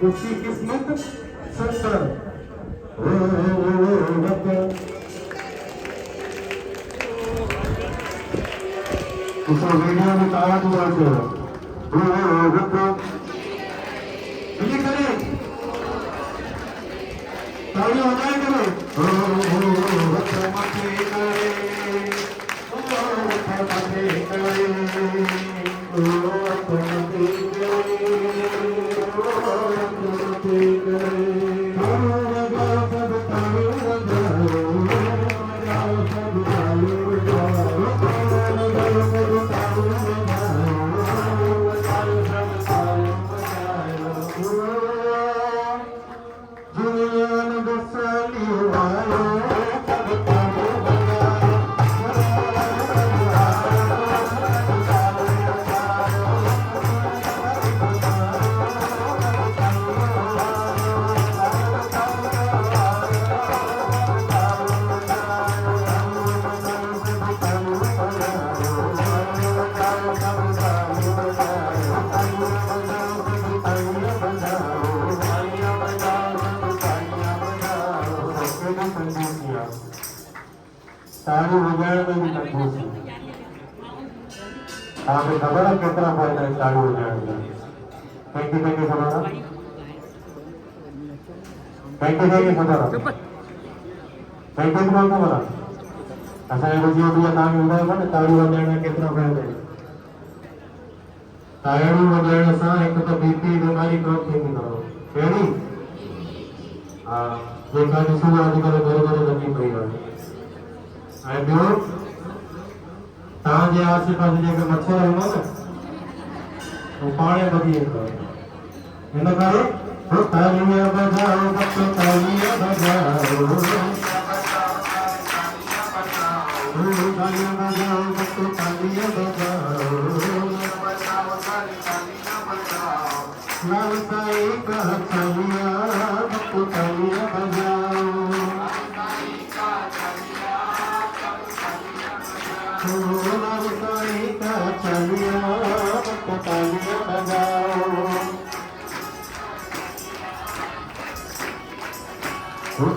उसकी किस्मत सत्तर उस वीडियो में तारा तो बोलते हो ताली होना ताली बजाने में भी कंजूस है। आपको खबर है कितना फायदा है ताली बजाने का? कैसे कैसे खबर है? कैसे कैसे खबर है? कैसे कौन खबर है? ऐसा है बजिया बजिया ताली बजाने में ताली बजाने का कितना फायदा है? ताली बजाने से एक तो बीपी बीमारी कम थी करो। कैसी? देखा जिसमें आजकल बड़े-बड़े लगी पड़ी है। आइडियो ताजे आस-पास जेके मच्छर है ना वो पानी बदिए करो इन करो तो तालियां बजाओ बच्चों तालियां बजाओ तालियां बजाओ बच्चों तालियां बजाओ लाल साई का तालियां बच्चों तालियां बजाओ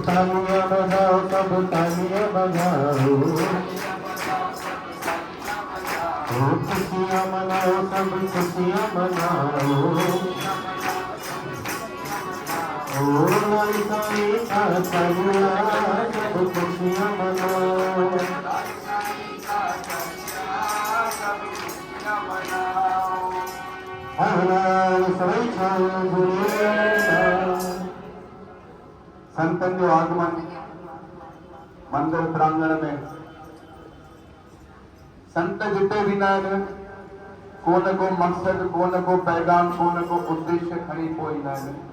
तालियां बजाओ सब तालियां बजाओ खुशियां मनाओ सब खुशियां मनाओ लाल साई का तालियां सब खुशियां मनाओ संतन जो आगमन मंदिर प्रांगण में संत जिते भी न को न को मकसद को न को पैगाम को न को उद्देश्य खणी पोईंदा आहिनि।